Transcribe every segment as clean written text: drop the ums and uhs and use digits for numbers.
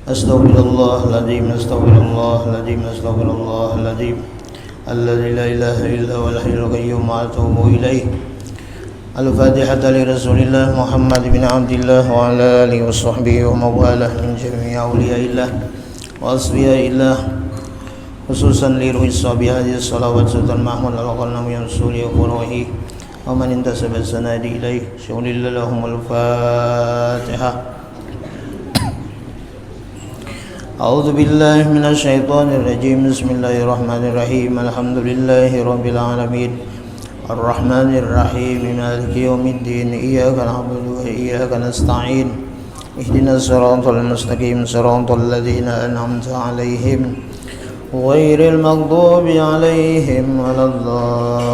أستغفر الله العظيم أستغفر الله العظيم أستغفر الله العظيم الذي لا إله إلا هو الحي القيوم وأتوب إليه. الفاتحة لرسول الله محمد بن عبد الله وعلى آله وصحبه ومن والاه من جميع أولياء الله وأصفياء الله، خصوصا لروح الصحابة هذه الصلوات سلطان محمود القلم من رسوله وقروه ومن انتسب السناد إليه. شغل لهم الفاتحة. أعوذ بالله من الشيطان الرجيم. بسم الله الرحمن الرحيم. الحمد لله رب العالمين الرحمن الرحيم مالك يوم الدين. إياك نعبد وإياك نستعين. اهدنا الصراط المستقيم صراط الذين أنعمت عليهم غير المغضوب عليهم ولا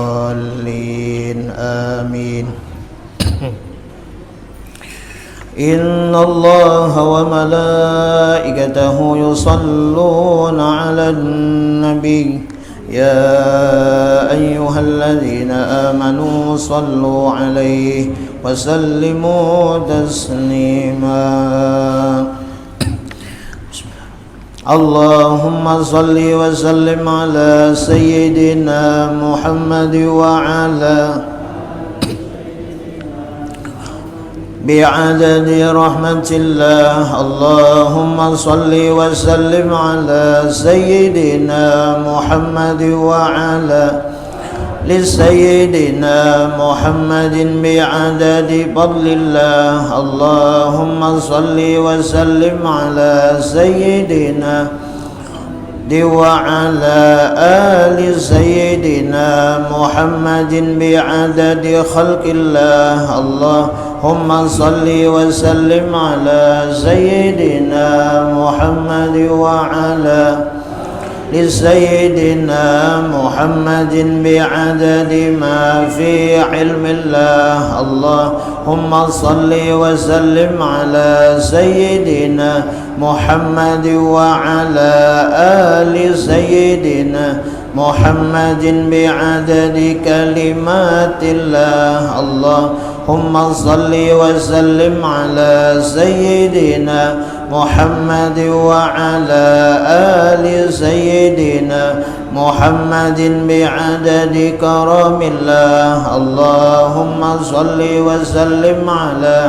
الضالين. آمين. إن الله وملائكته يصلون على النبي يا أيها الذين آمنوا صلوا عليه وسلموا تسليما. اللهم صل وسلم على سيدنا محمد وعلى بعدد رحمة الله. اللهم صل وسلم على سيدنا محمد وعلى لسيدنا محمد بعدد فضل الله. اللهم صل وسلم على سيدنا وعلى آل سيدنا محمد بعدد خلق الله. اللهم صل وسلم على سيدنا محمد وعلى لسيدنا محمد بعدد ما في علم الله. اللهم صل وسلم على سيدنا محمد وعلى آل سيدنا محمد بعدد كلمات الله. اللهم صل وسلم على سيدنا محمد وعلى آل سيدنا محمد بعدد كرم الله. اللهم صل وسلم على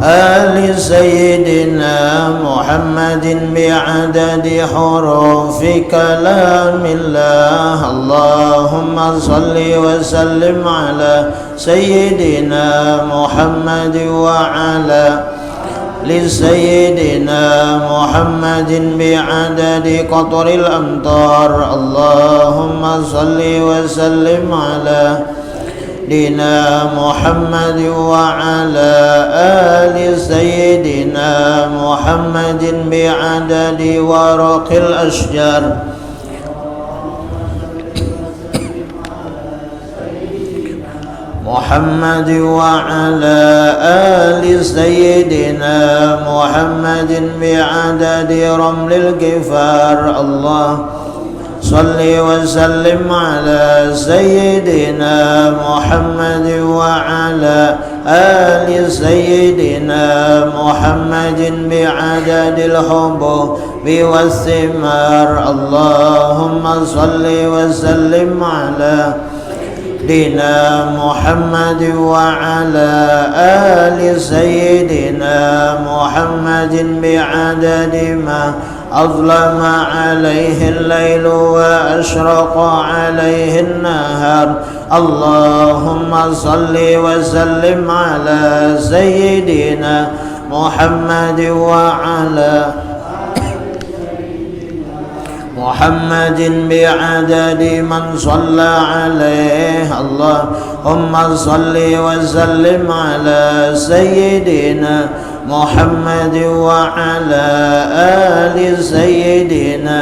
آل سيدنا محمد بعدد حروف كلام الله. اللهم صل وسلم على سيدنا محمد وعلى لسيدنا محمد بعدد قطر الأمطار. اللهم صل وسلم على سيدنا محمد وعلى آل سيدنا محمد بعدد ورق الأشجار. محمد وعلى آل سيدنا محمد بعدد رمل الكفار. الله صل وسلم على سيدنا محمد وعلى آل سيدنا محمد بعدد الحبوب والثمار. اللهم صل وسلم على سيدنا محمد وعلى آل سيدنا محمد بعدد ما أظلم عليه الليل وأشرق عليه النهار. اللهم صل وسلم على سيدنا محمد وعلى محمد بعدد من صلى عليه. اللهم صل وسلم على سيدنا محمد وعلى آل سيدنا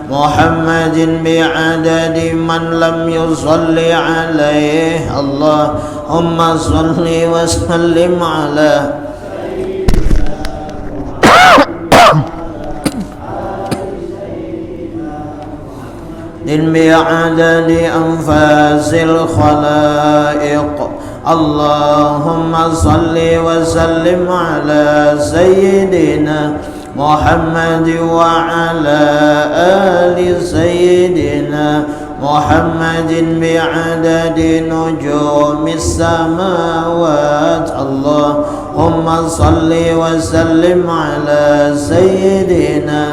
محمد بعدد من لم يصل عليه. اللهم صل وسلم على بعدد أنفاس الخلائق. اللهم صل وسلم على سيدنا محمد وعلى آل سيدنا محمد بعدد نجوم السماوات اللهم صل وسلم على سيدنا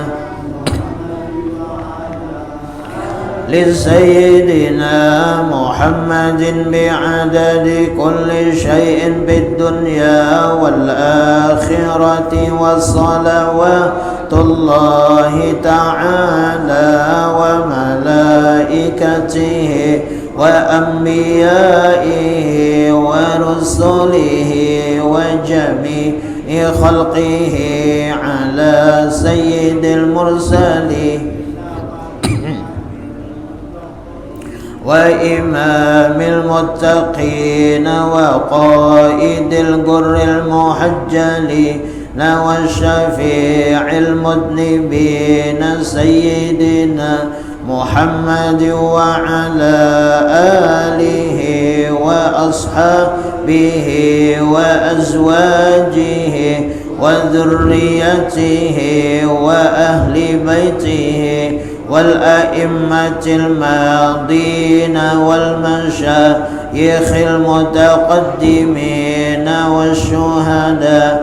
لسيدنا محمد بعدد كل شيء بالدنيا والآخرة وصلوات الله تعالى وملائكته وأنبيائه ورسله وجميع خلقه على سيد المرسلين وإمام المتقين وقائد الغر المحجلين والشفيع المذنبين سيدنا محمد وعلى آله وأصحابه وأزواجه وذريته وأهل بيته والأئمة الماضين والمشايخ المتقدمين والشهداء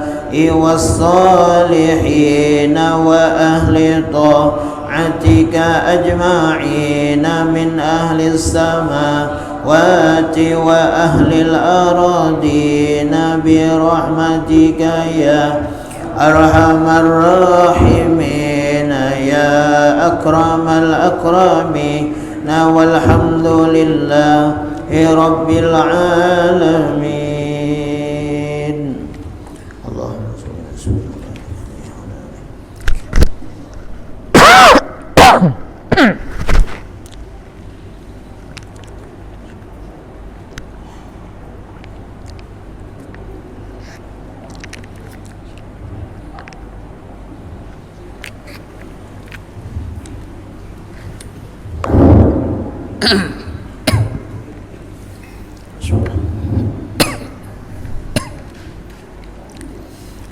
والصالحين وأهل طاعتك أجمعين من أهل السماوات وأهل الأراضين برحمتك يا أرحم الراحمين يا أكرم الأكرمين والحمد لله رب العالمين. اللهم صل وسلم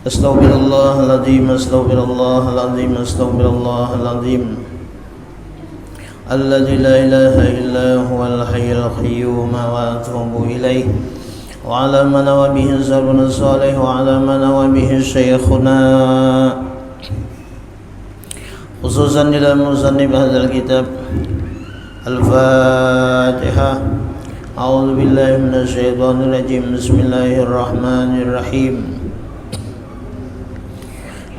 Astaghfirullahaladzim, astaghfirullahaladzim, astaghfirullahaladzim. Alladzi la ilaha illa huwal hayyul qayyum wa atubu ilaih. Wa ala man wa bihi salafun salih wa ala man wa bihi syekhuna. Khususan dalam musannif hadzal kitab. Al-Fatihah. A'udzu billahi minasy syaithanir rajim. Bismillahirrahmanirrahim.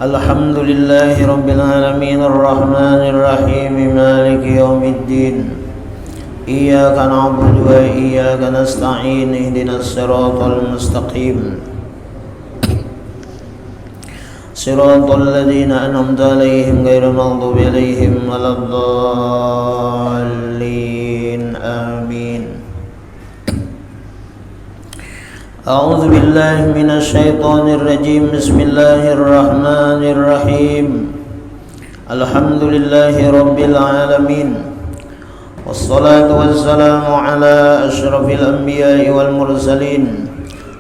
Alhamdulillahi rabbil alamin arrahmanir rahim maliki yaumiddin. Iyyaka na'budu wa iyyaka nasta'in ihdinas siratal mustaqim. Siratal ladzina an'amta 'alaihim ghairil maghdubi 'alaihim waladdallin. Amin. أعوذ بالله من الشيطان الرجيم بسم الله الرحمن الرحيم الحمد لله رب العالمين والصلاة والسلام على أشرف الأنبياء والمرسلين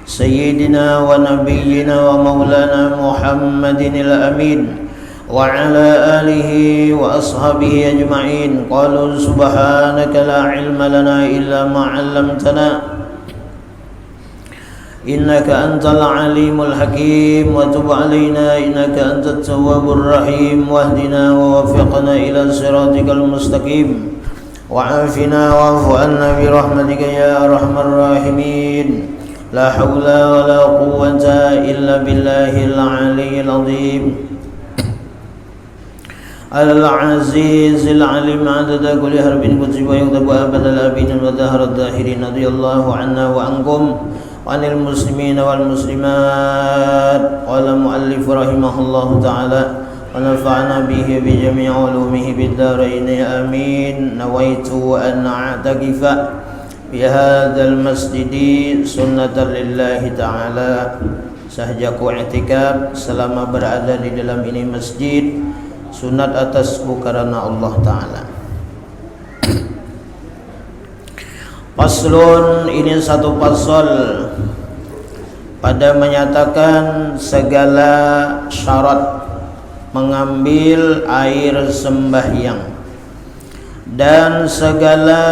سيدنا ونبينا ومولانا محمد الأمين وعلى آله وأصحابه أجمعين قالوا سبحانك لا علم لنا إلا ما علمتنا إنك أنت العليم الحكيم وتب علينا إنك أنت التواب الرحيم واهدنا ووفقنا إلى صراطك المستقيم وعافنا واعف عنا برحمتك يا أرحم الراحمين لا حول ولا قوة إلا بالله العلي العظيم العزيز العليم عدد كل حرف كتب ويكتب أبد الآبين ودهر الداهرين رضي الله عنا وعنكم وعن المسلمين والمسلمات. قال المؤلف رحمه الله تعالى ونفعنا به بجميع علومه بالدارين آمين. نويت أن أعتكف بهذا المسجد سنة لله تعالى. Sahajaku i'tikaf selama berada di dalam ini masjid sunat atasku karena Allah Ta'ala. Faslun, ini satu pasal pada menyatakan segala syarat mengambil air sembahyang dan segala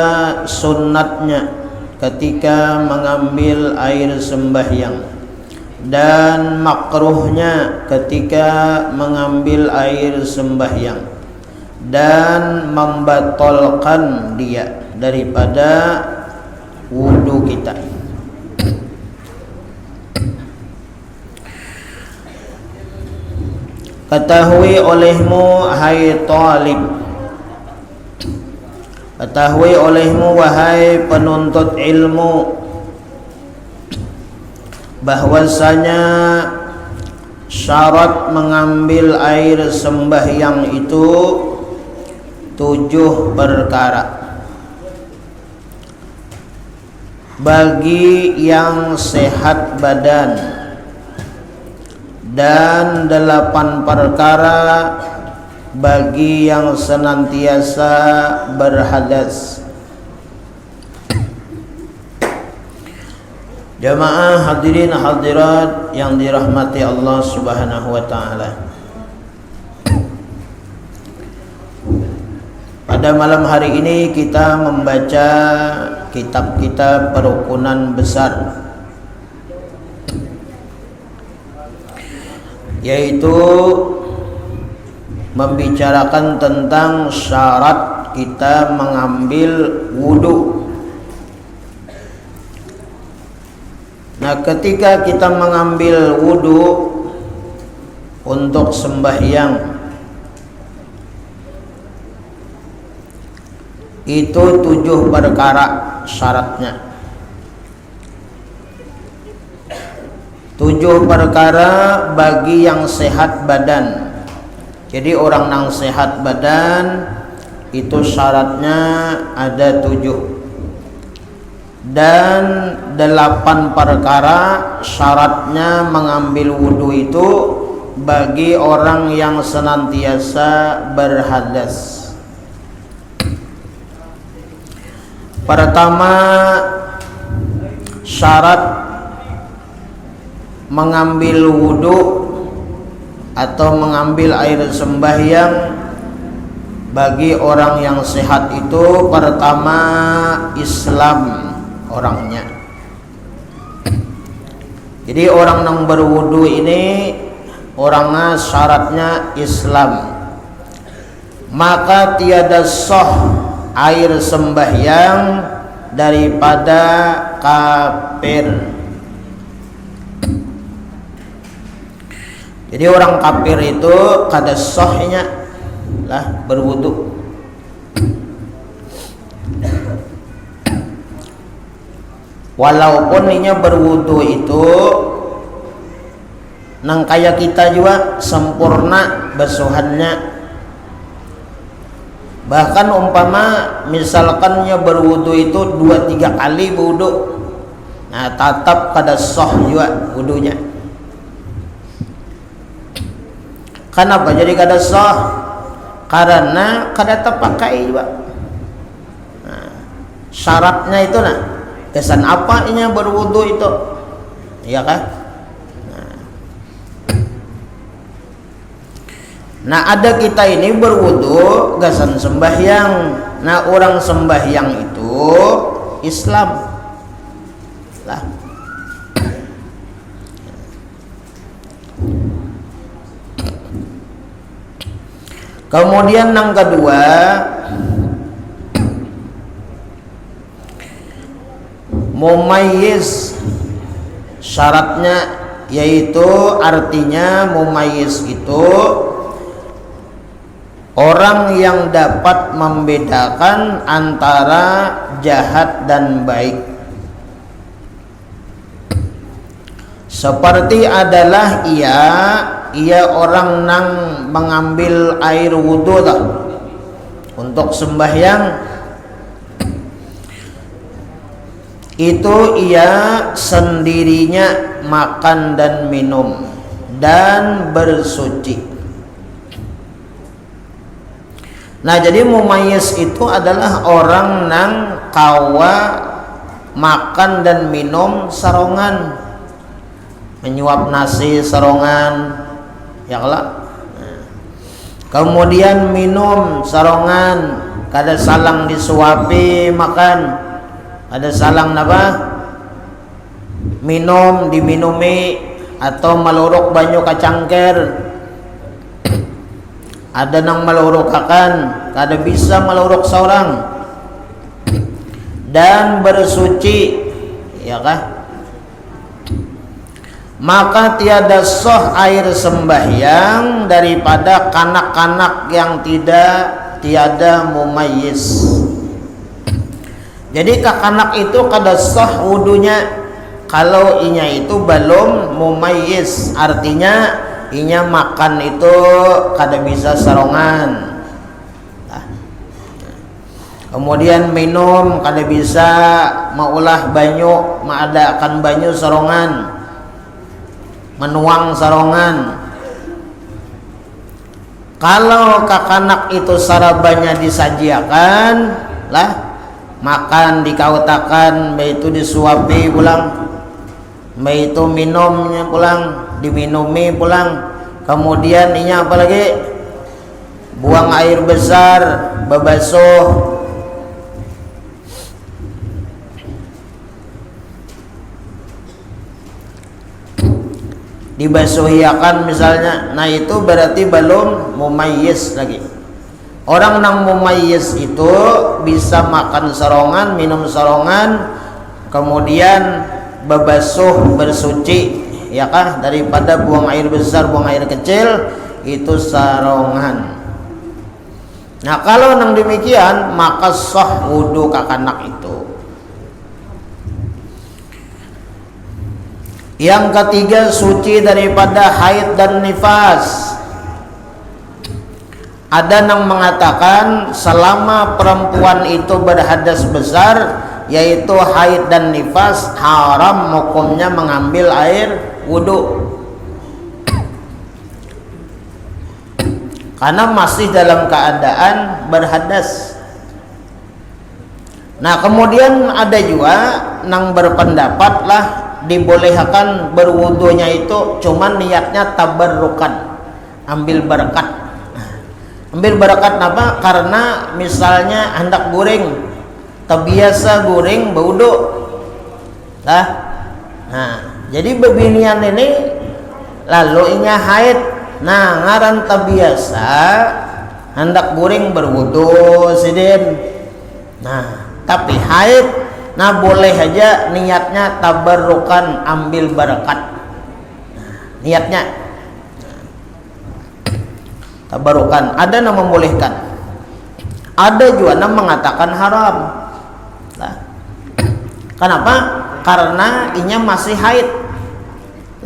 sunnatnya ketika mengambil air sembahyang dan makruhnya ketika mengambil air sembahyang dan membatalkan dia daripada wudu kita. Ketahui olehmu hai talib, ketahui olehmu wahai penuntut ilmu, bahwasanya syarat mengambil air sembahyang itu 7 perkara. Bagi yang sehat badan, dan 8 perkara bagi yang senantiasa berhadas. Jamaah hadirin hadirat yang dirahmati Allah Subhanahu wa taala. Pada malam hari ini kita membaca kitab-kitab perukunan besar, yaitu membicarakan tentang syarat kita mengambil wudu. Nah, ketika kita mengambil wudu untuk sembahyang, itu 7 perkara syaratnya. 7 perkara bagi yang sehat badan. Jadi orang yang sehat badan itu syaratnya ada 7. Dan 8 perkara syaratnya mengambil wudu itu bagi orang yang senantiasa berhadas. Pertama, syarat mengambil wudu atau mengambil air sembahyang bagi orang yang sehat itu pertama Islam orangnya. Jadi orang yang berwudu ini orangnya syaratnya Islam, maka tiada sah air sembahyang daripada kafir. Jadi orang kafir itu kada sahnya lah berwudu. Walaupun inya berwudu itu nang kaya kita juga sempurna basuhannya. Bahkan umpama misalkannya berwudu itu 2-3 kali wudu, nah tetap kada sah juga wudunya. Kenapa jadi kada sah? Karena kada terpakai juga. Nah, syaratnya itu nah, kesan apa ini berwudu itu, iya kan? Nah, ada kita ini berwudu gasan sembahyang. Nah, orang sembahyang itu Islam lah. Kemudian yang kedua, mumayyiz. Syaratnya yaitu artinya mumayyiz itu orang yang dapat membedakan antara jahat dan baik. Seperti adalah ia orang nang mengambil air wudu untuk sembahyang, itu ia sendirinya makan dan minum dan bersuci. Nah, jadi mumayyiz itu adalah orang nang kawa makan dan minum sarongan, menyuap nasi sarongan, ya kalau kemudian minum sarongan, kada salang disuapi makan, ada salang apa minum diminumi, atau maluruk banyu kacangker, ada nang maluruk akan kada bisa maluruk seorang, dan bersuci, ya kah? Maka tiada sah air sembahyang daripada kanak-kanak yang tiada mumayyiz. Jadi kakanak itu kada sah wudunya kalau inya itu belum mumayyiz, artinya inya makan itu kada bisa sarongan. Kemudian minum kada bisa maulah banyu, maadakan banyu sarongan, menuang sarongan. Kalau kakanak itu sarabanya disajiakan lah, makan dikautakan, itu disuapi pulang, itu minumnya pulang, diminumi pulang. Kemudian inya apalagi buang air besar, babasuh, dibasuhiakan misalnya, nah itu berarti belum mumayyiz lagi. Orang nang mumayyiz itu bisa makan sarongan, minum sarongan, kemudian babasuh bersuci, ya kah, daripada buang air besar, buang air kecil, itu sarongan. Nah kalau nang demikian maka sah wudu kakanak itu. Yang ketiga, suci daripada haid dan nifas. Ada yang mengatakan selama perempuan itu berhadas besar, yaitu haid dan nifas, haram hukumnya mengambil air wudu, karena masih dalam keadaan berhadas. Nah kemudian ada juga yang berpendapat lah dibolehkan berwudunya itu cuman niatnya tabarrukan, ambil berkat. Ambil berkat apa? Karena misalnya hendak goreng, terbiasa goreng berwudu lah. Nah jadi bebinian ini lalu inya haid, nah ngaran terbiasa hendak goreng berwudu sidin. Nah tapi haid, nah boleh aja niatnya tabarrukan, ambil berkat. Nah, niatnya tabarrukan. Ada yang membolehkan, ada juga yang mengatakan haram. Nah, kenapa? Karena inya masih haid.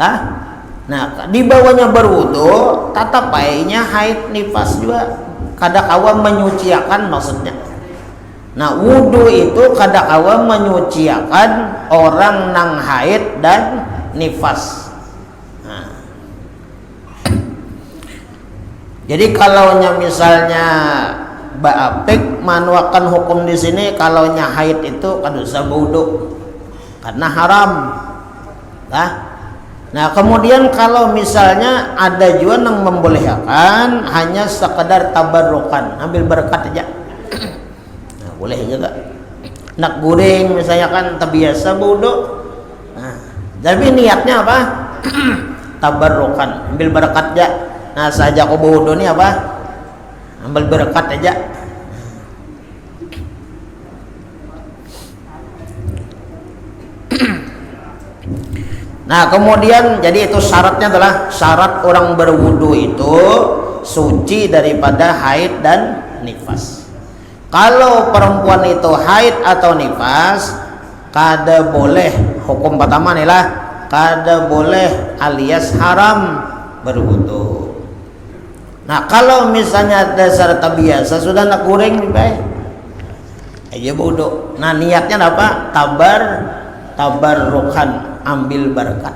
Nah di bawahnya berwudu, tetap inya haid nifas juga, kada kawa menyuciakan maksudnya. Nah wudu itu kada kawa menyuciakan orang nang haid dan nifas. Nah. Jadi kalau misalnya baapik manuakan hukum di sini, kalau nya haid itu kada usah wudu karena haram. Nah kemudian kalau misalnya ada juga yang membolehkan hanya sekedar tabarrukan, ambil berkat aja. Boleh juga nak goreng misalnya kan terbiasa wudu, nah, tapi niatnya apa? Tabarrukan, ambil berkat aja. Nah saja aku wudu ini apa? Ambil berkat aja. Nah kemudian jadi itu syaratnya adalah syarat orang berwudu itu suci daripada haid dan nifas. Kalau perempuan itu haid atau nifas, kada boleh, hukum pertama nih lah, kada boleh alias haram berwudu. Nah kalau misalnya dasar terbiasa sudah nak goreng baik aja wudu. Nah niatnya apa? Tabarrukan, ambil berkat.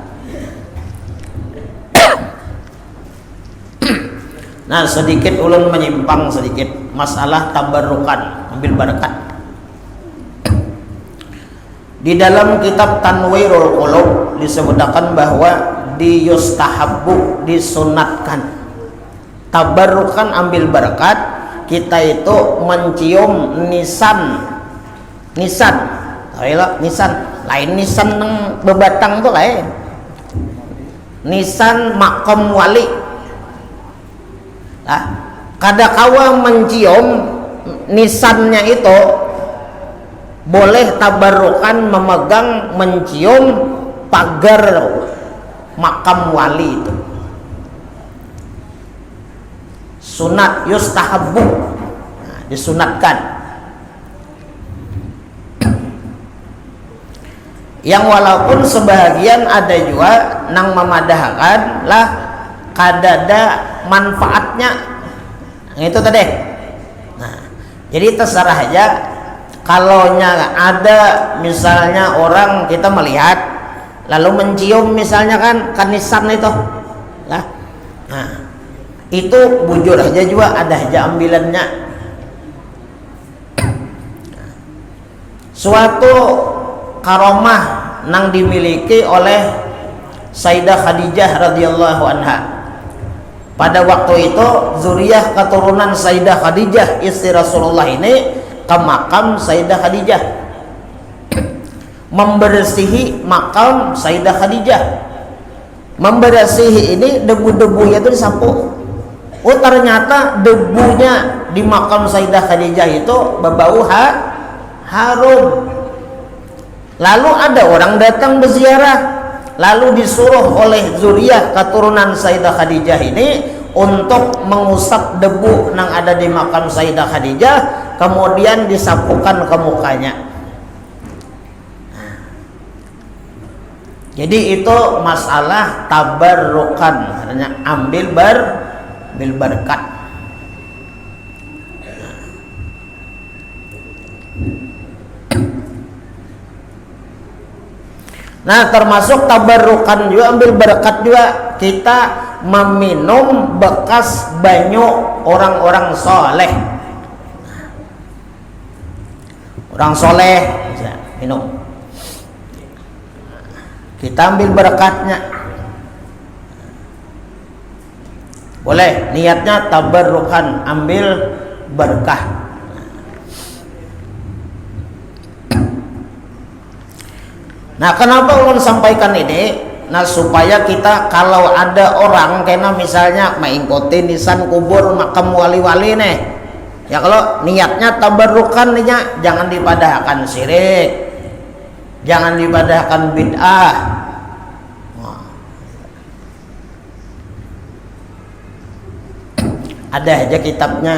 Nah sedikit ulun menyimpang sedikit masalah tabarrukan, ambil berkat. Di dalam kitab Tanwirul Qulub disebutkan bahwa yustahabbu, disunatkan tabarrukan ambil berkat kita itu mencium nisan lain nisan nang bebatang tuh lain nisan makam wali kada kawa mencium nisannya itu boleh tabarrukan memegang mencium pagar makam wali itu. Sunat yustahabbu, disunatkan. Yang walaupun sebahagian ada juga nang memadahkan lah kadada manfaatnya. Itu tadi. Nah, jadi terserah aja. Kalau ada misalnya orang kita melihat lalu mencium misalnya kan kanisan itu lah, nah itu bujur aja juga ada aja ambilannya. Suatu karomah nang dimiliki oleh Sayyidah Khadijah radhiyallahu anha. Pada waktu itu zuriyah keturunan Sayyidah Khadijah istri Rasulullah ini ke makam Sayyidah Khadijah, membersihi makam Sayyidah Khadijah. Membersihi ini debu-debunya itu disapu. Oh ternyata debunya di makam Sayyidah Khadijah itu berbau harum. Lalu ada orang datang berziarah, lalu disuruh oleh zuriyah keturunan Sayyidah Khadijah ini untuk mengusap debu yang ada di makam Sayyidah Khadijah, kemudian disapukan ke mukanya. Jadi itu masalah tabarrukan, artinya ambil berkat. Nah, termasuk tabarrukan juga ambil berkat juga kita meminum bekas banyu orang-orang soleh. Orang soleh bisa minum. Kita ambil berkatnya. Boleh, niatnya tabarrukan, ambil berkah. Nah, kenapa ulun sampaikan ini? Nah, supaya kita kalau ada orang kena misalnya mengikuti nisan kubur makam wali-wali nih, ya kalau niatnya tabarrukan nih, jangan dipadahkan syirik, jangan dipadahkan bid'ah. Ada aja kitabnya.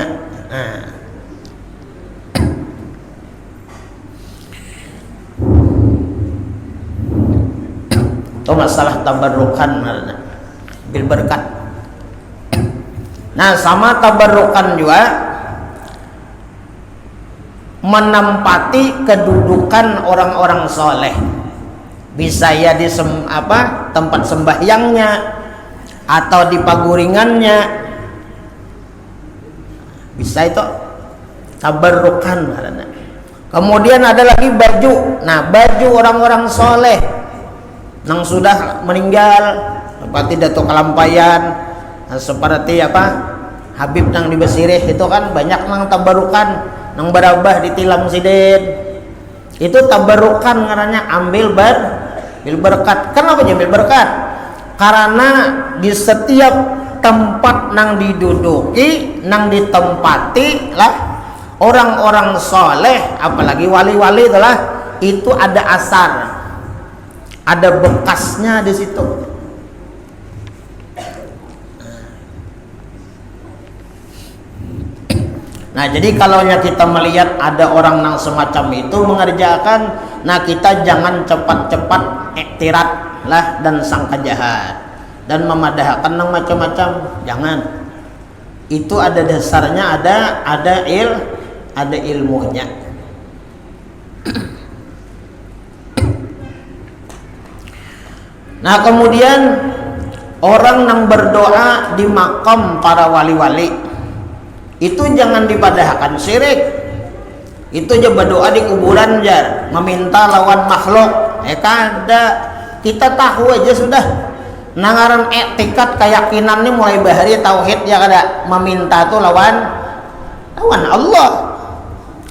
Itu masalah tabarrukan bil berkat. Nah, sama tabarrukan juga menempati kedudukan orang-orang soleh. Bisa ya di tempat sembahyangnya atau di paguringannya, bisa itu tabarrukan. Kemudian ada lagi baju. Nah, baju orang-orang soleh yang sudah meninggal, seperti Datuk Kalampayan, seperti Habib nang di Besirih itu kan banyak nang tabarrukan, nang berabah di Tilam Sidin. Itu tabarrukan karena ambil berkat. Kenapa ambil berkat? Karena di setiap tempat nang diduduki, nang ditempati lah orang-orang soleh, apalagi wali-wali itulah, itu ada asar, ada bekasnya di situ. Nah, jadi kalau kita melihat ada orang yang semacam itu mengerjakan, nah kita jangan cepat-cepat iktirat lah dan sangka jahat dan memadahkan yang macam-macam, jangan. Itu ada dasarnya, ada ilmunya. Nah, kemudian orang yang berdoa di makam para wali-wali itu jangan dipadahkan syirik. Itu aja berdoa di kuburan jar, meminta lawan makhluk. Kada, kita tahu aja sudah. Nangaran etikat keyakinan ini mulai bahari tauhid ya kada, meminta tuh lawan Allah.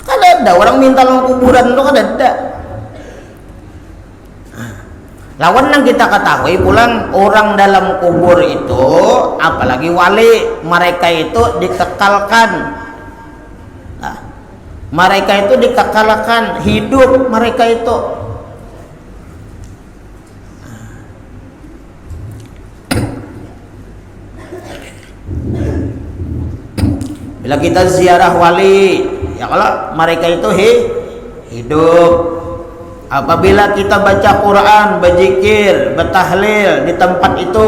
Kada ada orang minta lawan kuburan tuh kada ada. Lawan yang kita ketahui pulang orang dalam kubur itu, apalagi wali, mereka itu dikekalkan. Nah, mereka itu dikekalkan hidup mereka itu. Bila kita ziarah wali, ya kalau mereka itu hidup. Apabila kita baca Quran, berzikir, bertahlil di tempat itu,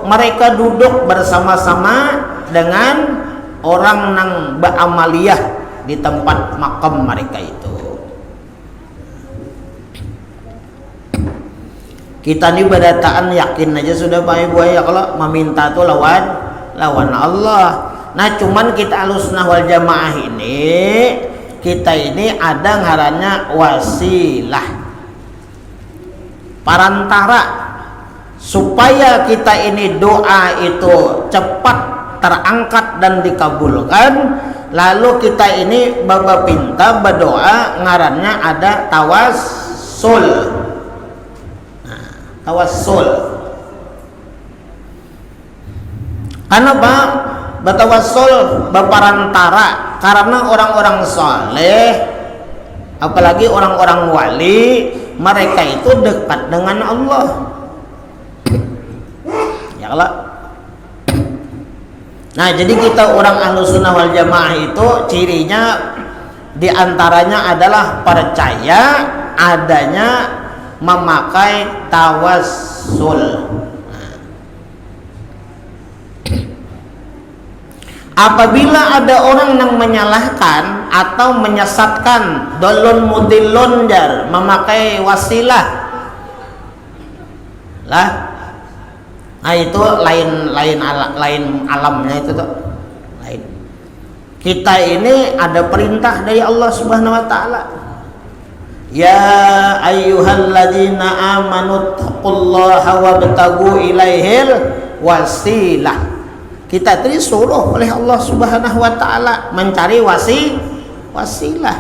mereka duduk bersama-sama dengan orang yang beramaliyah di tempat makam mereka itu. Kita ini berdataan yakin aja sudah Pak Ibu ya kalau meminta tuh lawan Allah. Nah cuman kita Ahlussunnah wal Jamaah ini, kita ini ada ngarannya wasilah, perantara supaya kita ini doa itu cepat terangkat dan dikabulkan. Lalu kita ini pinta berdoa ngarannya ada tawassul. Nah, tawassul. Kenapa? Bertawassul berperantara karena orang-orang saleh, apalagi orang-orang wali, mereka itu dekat dengan Allah. Ya Allah. Nah, jadi kita orang Ahlussunnah wal Jamaah itu cirinya diantaranya adalah percaya adanya memakai tawassul. Apabila ada orang yang menyalahkan atau menyesatkan, dolun mudillun jar, memakai wasilah lah, nah itu lain alamnya itu tuh lain. Kita ini ada perintah dari Allah Subhanahu wa taala. Ya ayyuhalladzina amanu taqullaha wabtagu ilaihil wasilah. Kita itu disuruh oleh Allah Subhanahu wa taala mencari wasilah.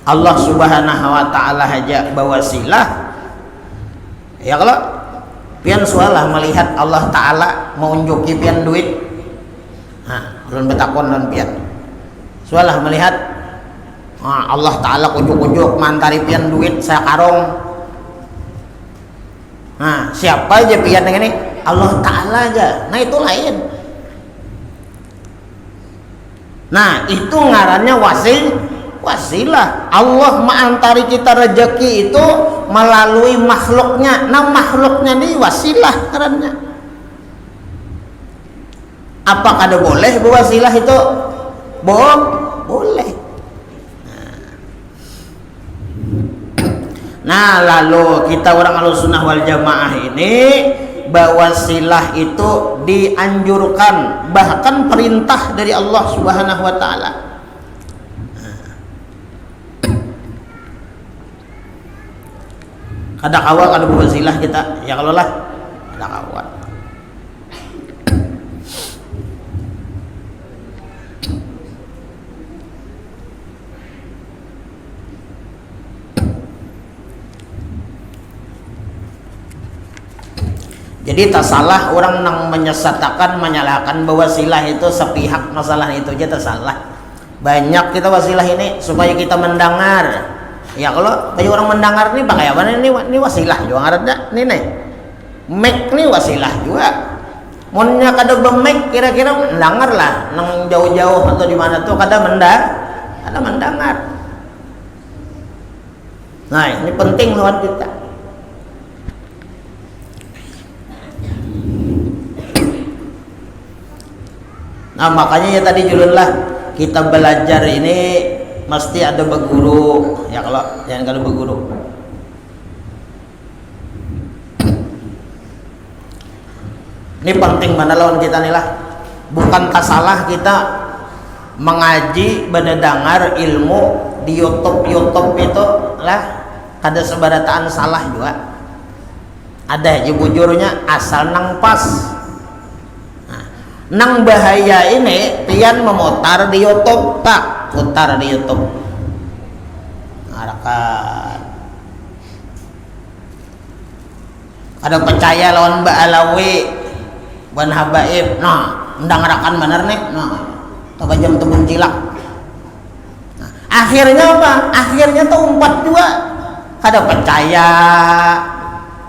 Allah Subhanahu wa taala aja bawasilah. Ya kalau pian sualah melihat Allah taala mau unjuki pian duit. Nah, ulun betakon dan pian. Sualah melihat Allah taala ujuk-ujuk mantari pian duit sakarong. Nah, siapa aja pian yang ini? Allah Ta'ala aja. Nah, itu lain. Nah, itu ngarannya wasilah. Allah mengantari kita rezeki itu melalui makhluknya. Nah, makhluknya ini wasilah ngarannya. Apakah ada boleh berwasilah itu? Boleh. Nah lalu kita orang Ahlussunnah wal Jamaah ini berwasilah itu dianjurkan, bahkan perintah dari Allah Subhanahu wa taala. Kada kawal kada berwasilah kita, ya kalau lah kada kawal. Jadi tak salah orang yang menyalahkan bahwa wasilah itu sepihak, masalah itu aja tak salah. Banyak kita wasilah ini supaya kita mendengar. Ya kalau bagi orang mendengar nih pakai apa ini wasilah juga ada nih. Mic nih wasilah juga. Munnya kada bemic kira-kira mendengar lah nang jauh-jauh atau di mana tuh kada mendengar. Nah, ini penting lawan kita. Nah makanya ya tadi julunlah kita belajar ini mesti ada berguru ya, kalau jangan kalau berguru. Ini penting mana lawan kita nih lah. bukan salah kita mengaji bedengar ilmu di YouTube itu lah kada sebarataan salah juga. Ada aja bujurnya asal nang pas. Nah, nang bahaya ini pian memutar di YouTube, tak putar di YouTube. Arakan. Ada percaya lawan Mbak Alawi, Ban Habaib. Nah, ndang arakan bener nih. Nah, jam tebun cilak. Nah, akhirnya apa? Akhirnya tuh umpat juga. Kada percaya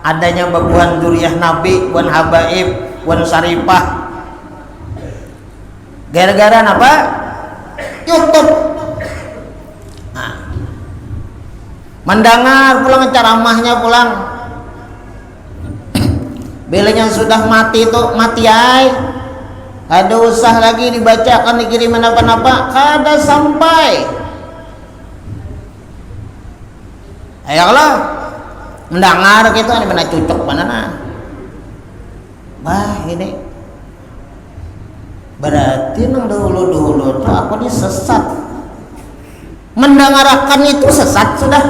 adanya babuhan duriah Nabi, Wan Habaib, Wan Saripah. Gara-gara apa? YouTube. Nah, mendengar pulang ceramahnya pulang. Belanya sudah mati tuh, mati ay. Kada usah lagi dibacakan, dikiriman apa-apa, kada sampai. Ayolah, mendengar gitu, ini mana cucuk mana? Bah ini, berarti nang dulu tuh aku ini sesat. Mendengarkan itu sesat sudah.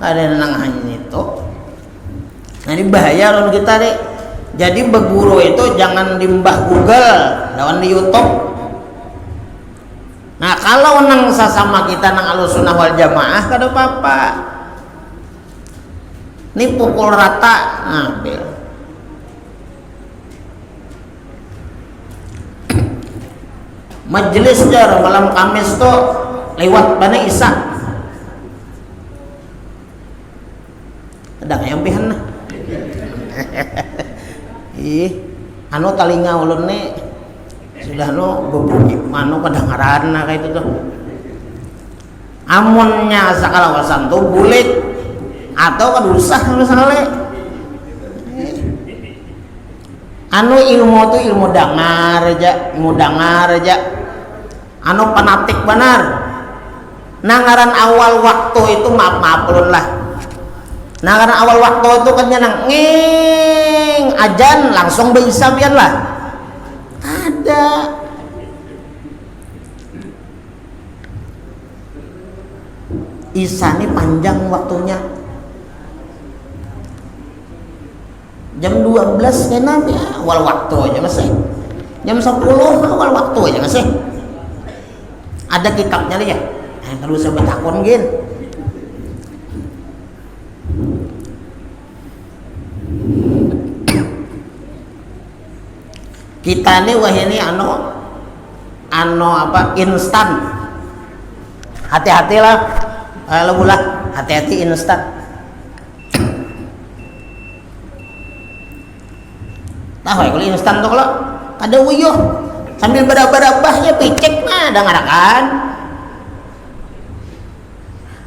Ada nang hanya itu. Nah ini bahaya lawan kita deh. Jadi berguru itu jangan dimbah Google, lawan di YouTube. Nah kalau nang sesama kita nang Ahlussunnah wal Jamaah kada apa-apa. Ini pukul rata, ambil. Majelis jar malam Kamis tuh lewat Bani Isa. Ada yang pihan nah. Anu talinga ulun nih sudah bebuki manu kedengaran nah kayak itu tuh. Amunnya sakalawasan tuh bulik atau kadusah misalnya. Anu ilmu tuh ilmu dengar aja. Anu fanatik benar. Nangaran awal waktu itu maaf ulun lah. Nangaran awal waktu itu kan nang nging ajan langsung bisa biar lah. Ada. Isa ini panjang waktunya. Jam 12 kena ya, awal waktu aja masih. Jam 10 awal waktu aja masih. Ada kitabnya ya. Kalau usah bertakun gin. Kita nih wah ini anu apa instan. Hati-hatilah. Kalau bulah hati-hati instan. Tahu ya kalau instan tuh kalau ada uyuh sambil berabah-abahnya picek nah dengarakan.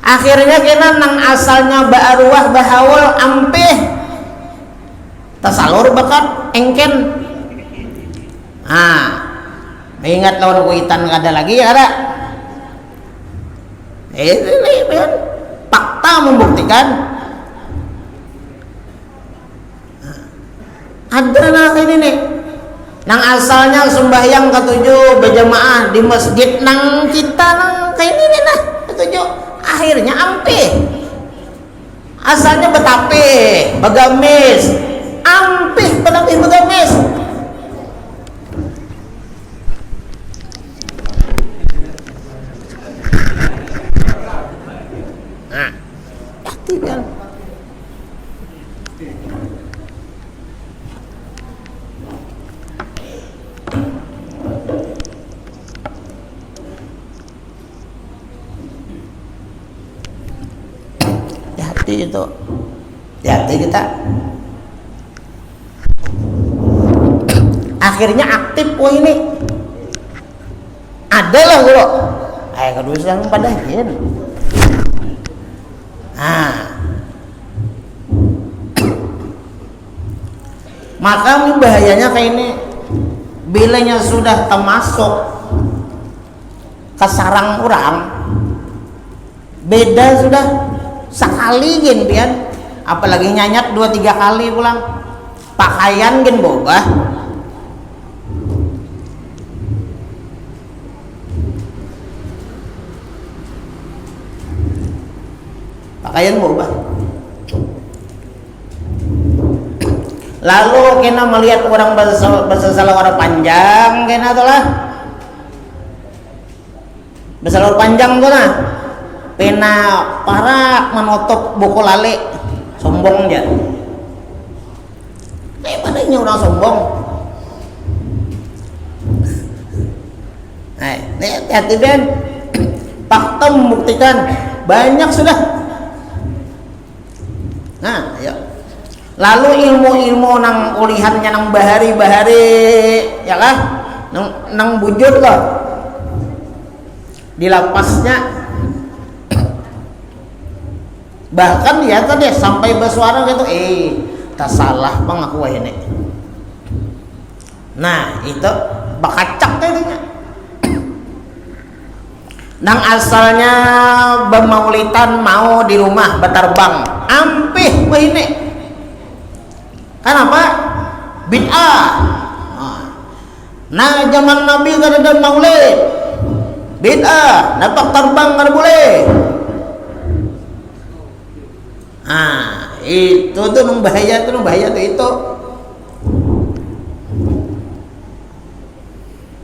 Akhirnya kena nang asalnya ba'arwah bahawal ampeh tasalur bakat engken. Ingat lawan kuitan ada lagi ya ada. Ini fakta membuktikan. Ada nah ini nih. Nang asalnya sembahyang ketujuh berjamaah di masjid nang kita nang kayak ini nah ketujuh. Akhirnya ampeh. Asalnya betape, bagamis, ampeh betape bagamis. Nah, kan. Itu hati kita akhirnya aktif ini ada lah bro kedua yang padahin maka ini bahayanya kayak ini bilanya sudah termasuk ke sarang orang beda sudah sekali gen pian apalagi nyanyat 2-3 kali pulang pakaian gen boba kayan mau ubah. Lalu kena melihat orang bersalawar panjang kena tuh lah. Bersalawar panjang tuh lah. Pena parak menutup buku lale sombong aja. Padanya orang sombong. Nah, hati-hati Ben. Fakta membuktikan banyak sudah. Nah, ya. Lalu ilmu-ilmu nang ulihannya nang bahari-bahari, ya kan? Nang bujur loh. Di lapasnya bahkan ya tadi sampai bersuara gitu, tak salah bang aku ini. Nah, itu bakacak kayaknya. Nang asalnya bermaulitan mau di rumah berterbang, ampih ini. Kenapa? Bid'ah. Nah, zaman Nabi kan ada maulid. Bid'ah, dapat terbang kan boleh. Nah, itu tuh bahaya tuh itu.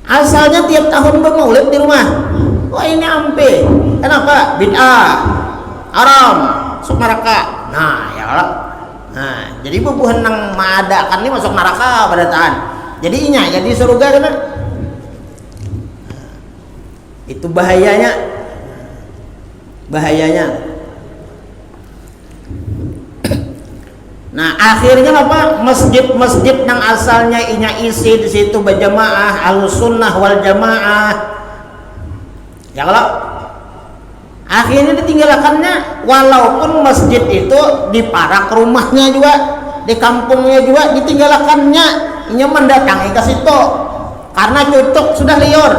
Asalnya tiap tahun bermaulid di rumah. Wah, ini ampe. Kenapa? Bid'ah. Haram, masuk neraka. Nah, ya kalau nah, jadi bubuhan nang mengadakan ini masuk neraka pada tahan. Jadinya jadi surga kan? Itu bahayanya. Nah, akhirnya apa? Masjid-masjid yang asalnya inya isi di situ berjamaah, Ahlussunnah wal Jamaah. Ya kalau akhirnya ditinggalkannya, walaupun masjid itu di parak rumahnya juga, di kampungnya juga ditinggalkannya, ini mendatangi ke situ karena cocok sudah liur.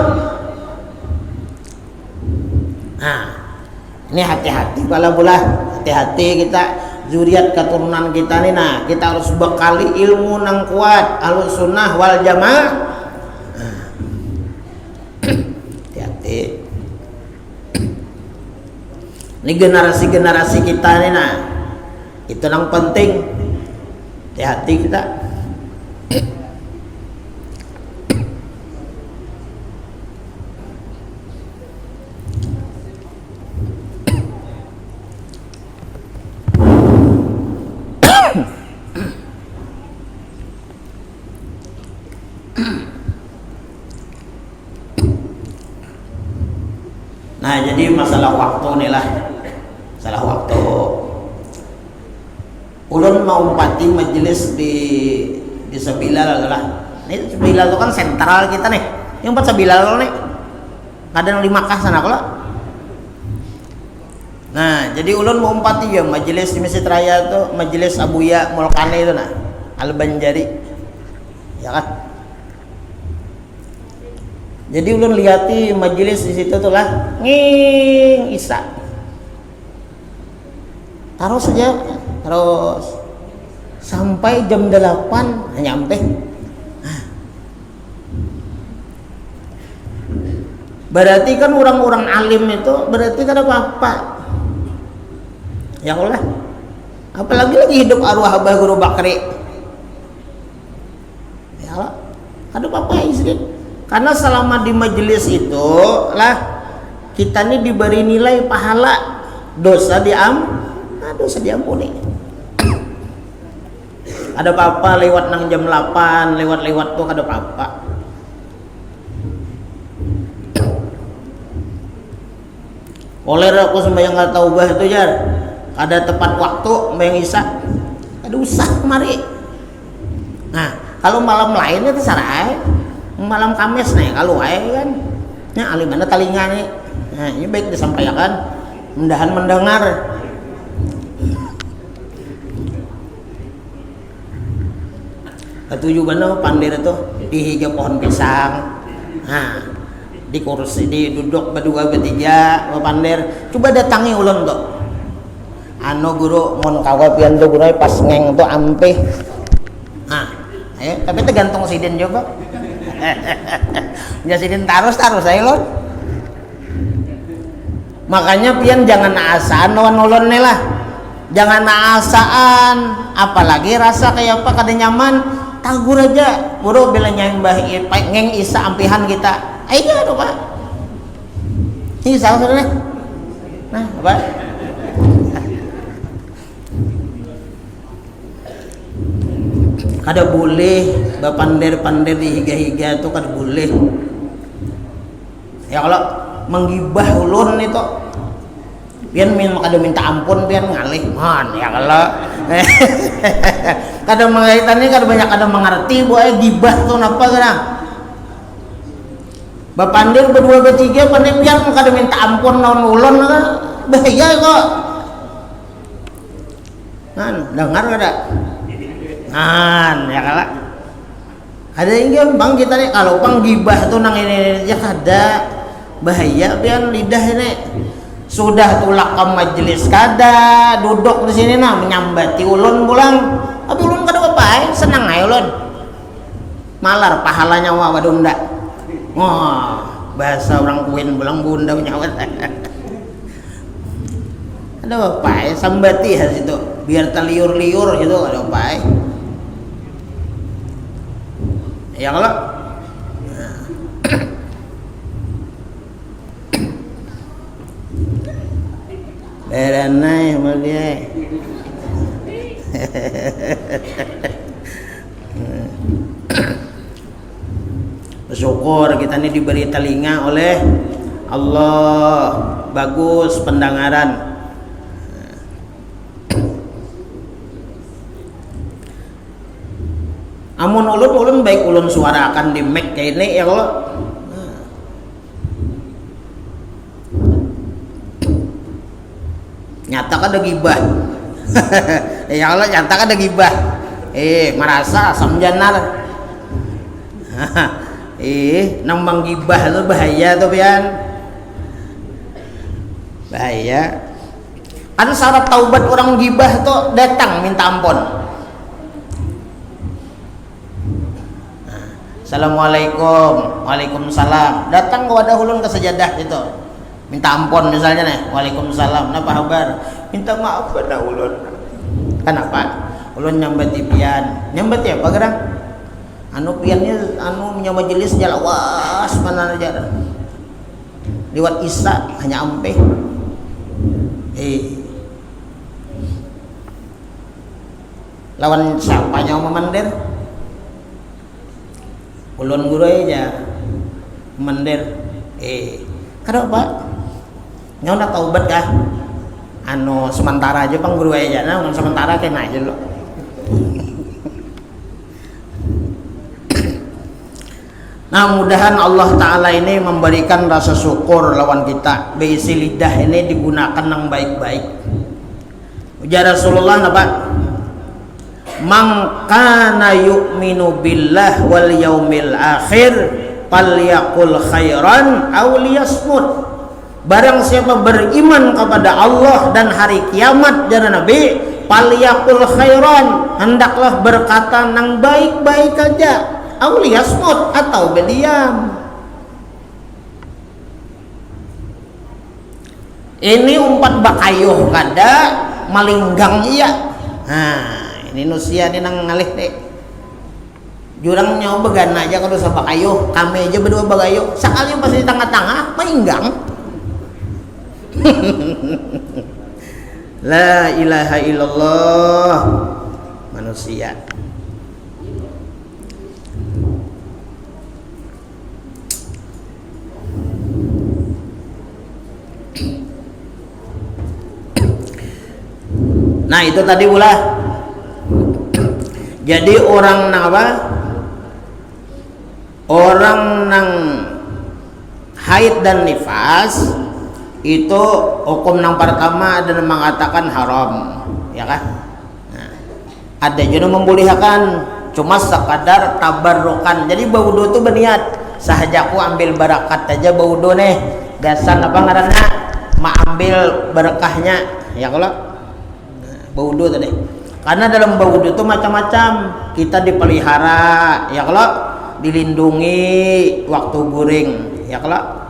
Nah, ini hati-hati kalau boleh, hati-hati kita zuriat keturunan kita nih. Nah, kita harus bekali ilmu nang kuat, Ahlussunnah wal Jamaah. Nah, hati-hati. Ini generasi kita nih, nah itu yang penting, hati-hati kita. Nah, jadi masalah waktu nih lah. Salah waktu. Ulun mau umpati majelis di Sebilal lah. Ini Sebilal itu kan sentral kita nih. Yang empat Sebilal nih. Kadang di Makkah sana kalau. Nah, jadi ulun mau umpati ya majelis di Masjid Raya itu, majelis Abuya Mulkani itu nah. Al-Banjari. Ya kan? Jadi ulun lihati majelis di situ tuh lah. Nging Isa. Terus saja, terus sampai jam 8 nyampe. Berarti kan orang-orang alim itu berarti kan apa-apa. Ya Allah. Apalagi lagi hidup arwah Abah Guru Bakri. Ya Allah. Ada apa istri? Karena selama di majelis itu lah kita nih diberi nilai pahala, dosa diampuni. Ada apa-apa lewat nang jam 8, lewat tuh ada apa-apa. Oleh aku sembahyang nggak taubah itu jar, ada tepat waktu sembahyang isya, ada usah kemari. Nah, kalau malam lain itu sarai, malam Kamis nih kalau kan, ya alimana talingan nih. Nah, ini baik disampaikan, mudahan mendengar. Ketujuh bener pandir itu di hijau pohon pisang. Nah, di kursi duduk berdua bertiga pandir. Coba datangi ulun tuh. Anu guru mon kawapian tuh guru pas ngeng tuh ampih. Nah, tapi tergantung sidin juga. Ya sidin tarus aja ulun. Makanya pian jangan asan lawan ulun nih lah. jangan asaan, apalagi rasa kayak apa kada nyaman, tagur aja. Buru bila ngeng isa ampihan kita, ayo tuh Pak. Ini salah sudah. Nah, apa? Kada boleh bapander-pander di higa-higa itu kada boleh. Ya kalau menggibah ulun itu pian kada minta ampun pian ngalih man ya kalau kada mengaitannya kada banyak kada mengerti bahwa gibah tuh napa kadang bapandir berdua bertiga pandai pian kada minta ampun naon ulun bahaya kok kan dengar kada kan ya kalau ada yang bang kita nih kalau penggibah tuh nang ini aja kada bahaya pian lidah ini sudah tulak ke majelis kada duduk di sini nah menyambati ulun pulang tapi ulun kada apa senang aja ulun malar pahalanya wa wadunda wah bahasa orang Kuin pulang bunda menyawat ada apa sambati has itu biar terliur-liur gitu ada apa ya kalau beranai sama dia bersyukur kita ini diberi telinga oleh Allah, bagus pendengaran. Amun ulun baik ulun suarakan di mic kayak ini ya Allah. Nyata kan ada gibah. Ya Allah nyata kan ada gibah. Merasa asam janar. Nambang gibah itu bahaya tuh pian. Bahaya. Ada syarat taubat orang gibah tuh datang minta ampun. Assalamualaikum, waalaikumsalam. Datang ke wadah ulun ke sejadah itu. Minta ampun misalnya nih, waalaikumsalam. Napa kabar? Minta maaf pada ulun. Kenapa? Ulun nyambati pian. Nyambati apa gerang? Anu piannya anu nya majelis jalawas mana aja. Lewat Isa hanya ampe. Lawan siapanya memandir? Ulun guru aja mandir. Kenapa? Nyawa nak taubat kah? Anu sementara aja pang guru aja, nah sementara kena aja lo. Nah mudahan Allah Ta'ala ini memberikan rasa syukur lawan kita. Beisi lidah ini digunakan yang baik-baik. Ujar Rasulullah apa? Man kana yu'minu billah wal yaumil akhir falyaqul khairan aw liyasmut. Barang siapa beriman kepada Allah dan hari kiamat dan Nabi, falyaqul khairan, hendaklah berkata nang baik-baik aja, aw liyasmut atau berdiam. Ini umpat bakayuh kada malinggang iya. Nah, ini nusia ini nang ngalih deh. Jurang nyawa began aja kalau sama bakayuh, kami aja berdua bagayuh. Sekali pas di tengah-tengah malinggang. La ilaha illallah manusia. Nah itu tadi pula. Jadi orang nang apa? Orang nang haid dan nifas itu hukum nang pertama ada yang mengatakan haram, ya kan? Nah, ada juga membolehkan, cuma sekadar tabarrukan. Jadi baudo itu berniat, sahaja aku ambil barakat aja baudo nih, gasan apa ngaranna, mak ambil berkahnya, ya kalau baudo tadi. Karena dalam baudo itu macam-macam, kita dipelihara, ya kalau dilindungi waktu guring, ya kalau.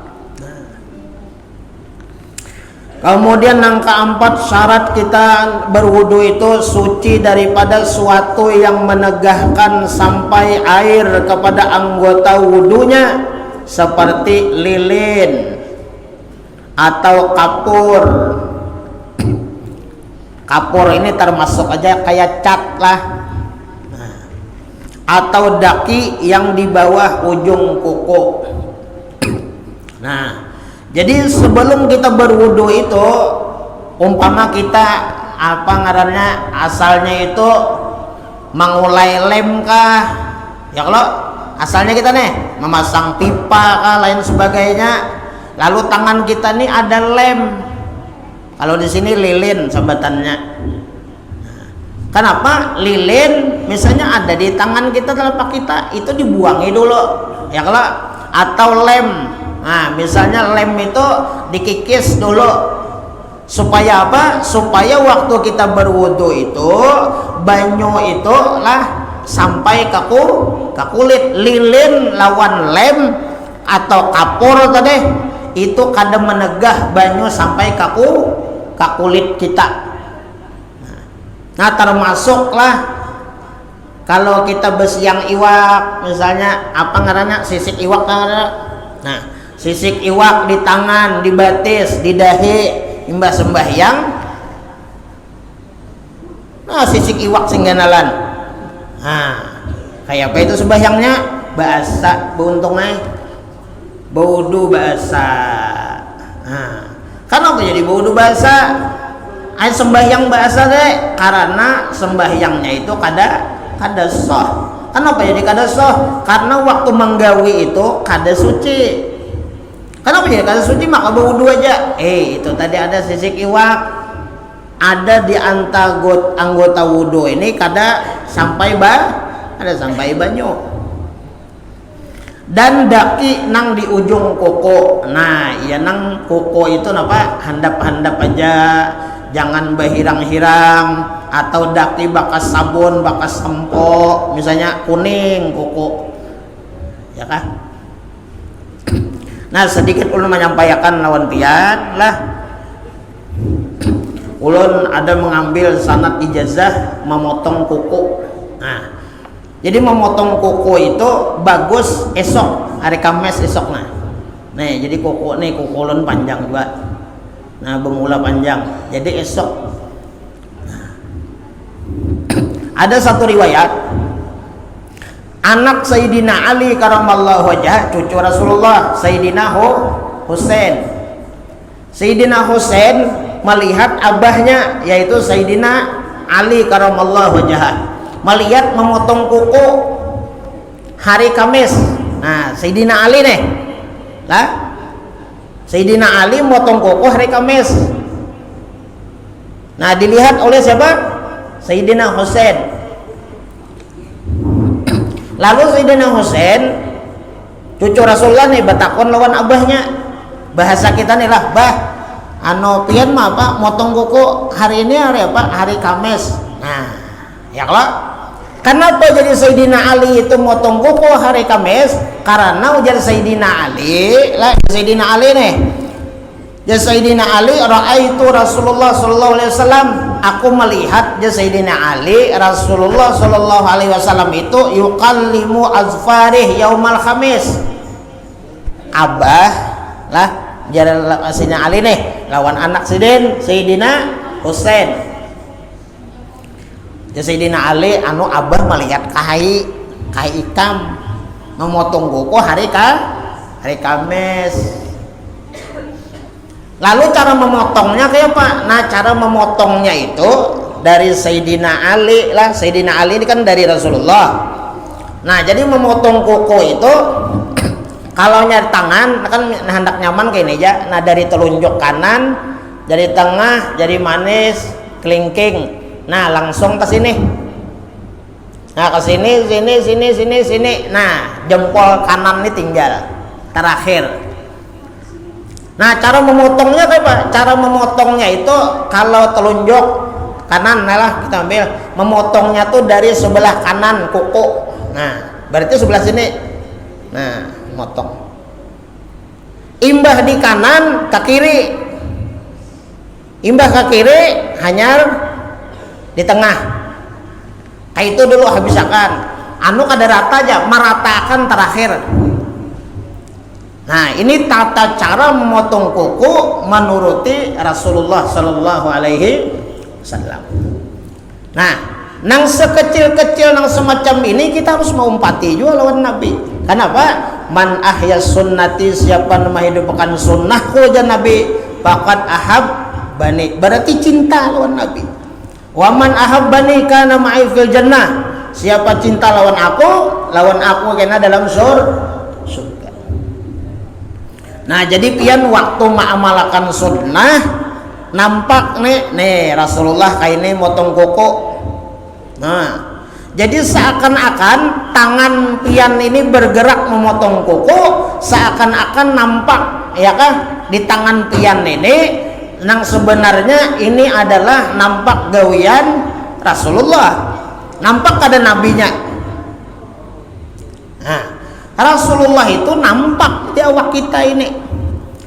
Kemudian yang keempat, syarat kita berwudu itu suci daripada suatu yang menegahkan sampai air kepada anggota wudunya, seperti lilin atau kapur. Kapur ini termasuk aja kayak cat lah. Atau daki yang di bawah ujung kuku. Nah, jadi sebelum kita berwudu itu, umpama kita asalnya itu mengulai lem kah, ya kalau asalnya kita nih memasang pipa kah lain sebagainya, lalu tangan kita nih ada lem, kalau di sini lilin sebutannya. Kenapa lilin misalnya ada di tangan kita, telapak kita, itu dibuangi dulu, ya kalau, atau lem. Nah, misalnya lem itu dikikis dulu, supaya apa? Supaya waktu kita berwudu itu banyu itu lah sampai ke kulit. Lilin lawan lem atau kapur tadi itu kadang menegah banyu sampai ke kulit kita. Nah, termasuklah kalau kita bersiang iwak, misalnya apa ngarannya, sisik iwak ngarannya. Nah, sisik iwak di tangan, di batis, di dahi, imbah sembahyang. Nah, sisik iwak singganalan. Nah, kayak apa itu sembahyangnya? Bahasa buuntungnya baudu bahasa. Nah, kenapa jadi baudu bahasa? Ayat sembahyang bahasa deh, karena sembahyangnya itu kada soh. Kenapa jadi kada soh? Karena waktu menggawi itu kada suci. Kenapa jadi kada suci? Maka berwudu aja. Itu tadi ada sisik iwak, ada di anggota wudu ini kada sampai banyu. Dan daki nang di ujung kuku. Nah, iya nang kuku itu napa? Handap-handap aja. Jangan berhirang-hirang, atau daki bakas sabun, bakas sampo, misalnya kuning kuku, ya kan? Nah, sedikit ulun menyampaikan lawan pian lah. Ulun ada mengambil sanad ijazah memotong kuku. Nah, jadi memotong kuku itu bagus esok, hari Kamis esok. Nah, jadi kuku ulun panjang juga. Nah, bermula panjang, jadi esok. Ada satu riwayat, anak Sayyidina Ali karamallahu wajhah, cucu Rasulullah, Sayyidina Husain. Sayyidina Husain melihat abahnya, yaitu Sayyidina Ali karamallahu wajhah, melihat memotong kuku hari Kamis. Nah, Sayyidina Ali nih lah, Sayyidina Ali motong kuku hari Kamis. Nah, dilihat oleh siapa? Sayyidina Husain. Lalu Sayyidina Husain, cucu Rasulullah nih, batakon lawan abahnya. Bahasa kita nih lah, bah, pian mah apa? Motong kuku hari ini hari apa? Hari Kamis. Nah, ya kalau kenapa jadi Sayyidina Ali itu motong kuku hari Kamis? Karena ujar Sayyidina Ali lah, Sayyidina Ali nih, ya Sayyidina Ali, ra'aitu Rasulullah sallallahu alaihi wasallam, aku melihat ya Sayyidina Ali, Rasulullah sallallahu alaihi wasallam itu yuqallimu azfarih yaumal khamis. Abah lah, jadi Sayyidina Ali nih lawan anak Sayyidina Husain. Ya Sayyidina Ali abah melihat kai ikam memotong kuku hari Kamis. Lalu cara memotongnya kayak apa? Nah, cara memotongnya itu dari Sayyidina Ali lah. Sayyidina Ali ini kan dari Rasulullah. Nah, jadi memotong kuku itu kalau nyari tangan kan hendak nyaman kayak ini aja. Nah, dari telunjuk kanan, dari tengah, jadi manis, kelingking. Nah, langsung ke sini. Nah, ke sini. Nah, jempol kanan ini tinggal terakhir. Nah, cara memotongnya kayak apa? Cara memotongnya itu kalau telunjuk kanan, nah kita ambil, memotongnya tuh dari sebelah kanan kuku. Nah, berarti sebelah sini. Nah, motong. Imbah di kanan ke kiri. imbah ke kiri hanyar di tengah. Kayak itu dulu habisakan. Anu kada rata aja, meratakan terakhir. Nah, ini tata cara memotong kuku menuruti Rasulullah Sallallahu Alaihi Wasallam. Nah, nang sekecil-kecil nang semacam ini kita harus mengumpati juga lawan Nabi. Kenapa? Man ahya sunnati, siapa yang menghidupkan sunnahku aja Nabi, faqad ahab bani, berarti cinta lawan Nabi. Wa man ahabbani kana ma'i fil jannah, siapa cinta lawan aku kena dalam surga. Nah, jadi pian waktu mengamalkan sunnah nampak nih Rasulullah kayak ini motong kuku. Nah, jadi seakan-akan tangan pian ini bergerak memotong kuku, seakan-akan nampak ya kan di tangan pian ini nang sebenarnya ini adalah nampak gawian Rasulullah, nampak ada nabinya. Nah, Rasulullah itu nampak di awak kita ini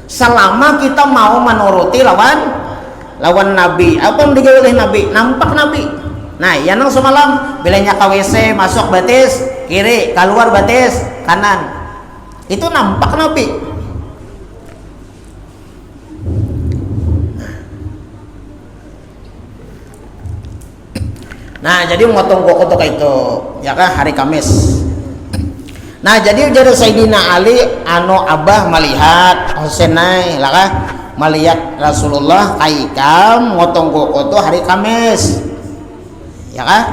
selama kita mau menuruti lawan Nabi. Apa yang digawe oleh Nabi? Nampak Nabi. Nah, ya nang semalam bilanya ke WC masuk batis kiri, keluar batis kanan. Itu nampak Nabi. Nah, jadi motong kuku tuh kayak itu, ya kan hari Kamis. Nah, jadi jadi Sayyidina Ali anu abah melihat Husainai lah kan melihat Rasulullah kaikam motong kuku tuh hari Kamis. Ya kan?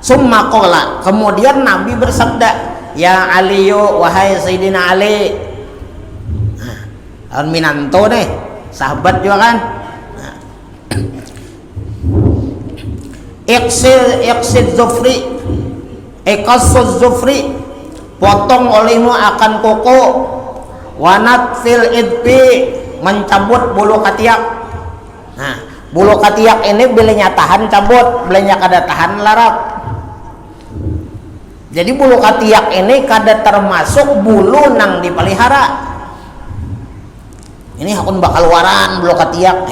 Summa qala, kemudian Nabi bersabda, "Ya Aliyu, wahai Sayyidina Ali." Nah, Minanto nih, sahabat juga kan? Nah. Iqsid Zufri, Iqasuz Zufri, potong olehmu akan kuku, wanat fil idbi, mencabut bulu katiak. Nah, bulu katiak ini bilanya tahan cabut, bilanya kada tahan larap. Jadi bulu katiak ini kada termasuk bulu nang dipelihara. Ini hakun bakal waran bulu katiak.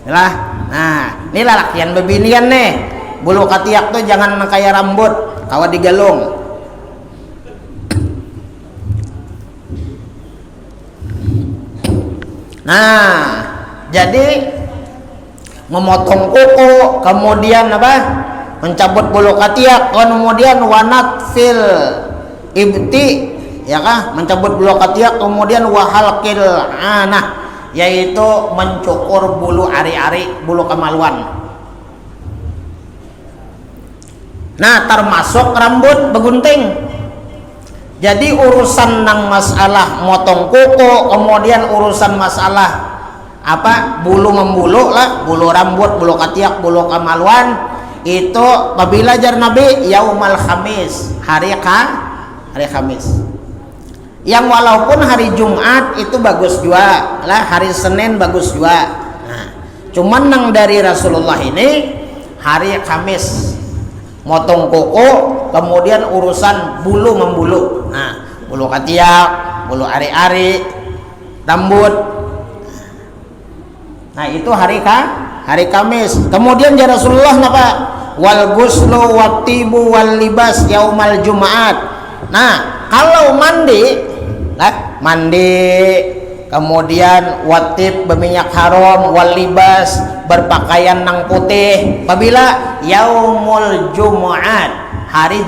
Nah, ini lalakian bebinian nih. Bulu katiak tuh jangan kayak rambut, kawa digalung. Nah, jadi memotong kuku, kemudian apa? Mencabut bulu katiak, kemudian wanat fil ibti, ya kah? Mencabut bulu katiak, kemudian wahalqil anah, yaitu mencukur bulu ari-ari, bulu kemaluan. Nah, termasuk rambut begunting. Jadi urusan nang masalah motong kuku, kemudian urusan masalah apa bulu membulu lah, bulu rambut, bulu katiak, bulu kemaluan, itu apabila jar Nabi yaumal khamis, hari Khamis. Yang walaupun hari Jumat itu bagus juga lah, hari Senin bagus juga. Nah, cuman nang dari Rasulullah ini hari Kamis motong kuku, kemudian urusan bulu membulu. Nah, bulu katiak, bulu ari-ari, rambut. Nah, itu hari Kamis. Kemudian ya Rasulullah napa? Wal ghuslu wattibu wal libas yaumal Jumat. Nah, kalau mandi kemudian watib berminyak haram, wal libas berpakaian nang putih apabila yaumul Jumat, hari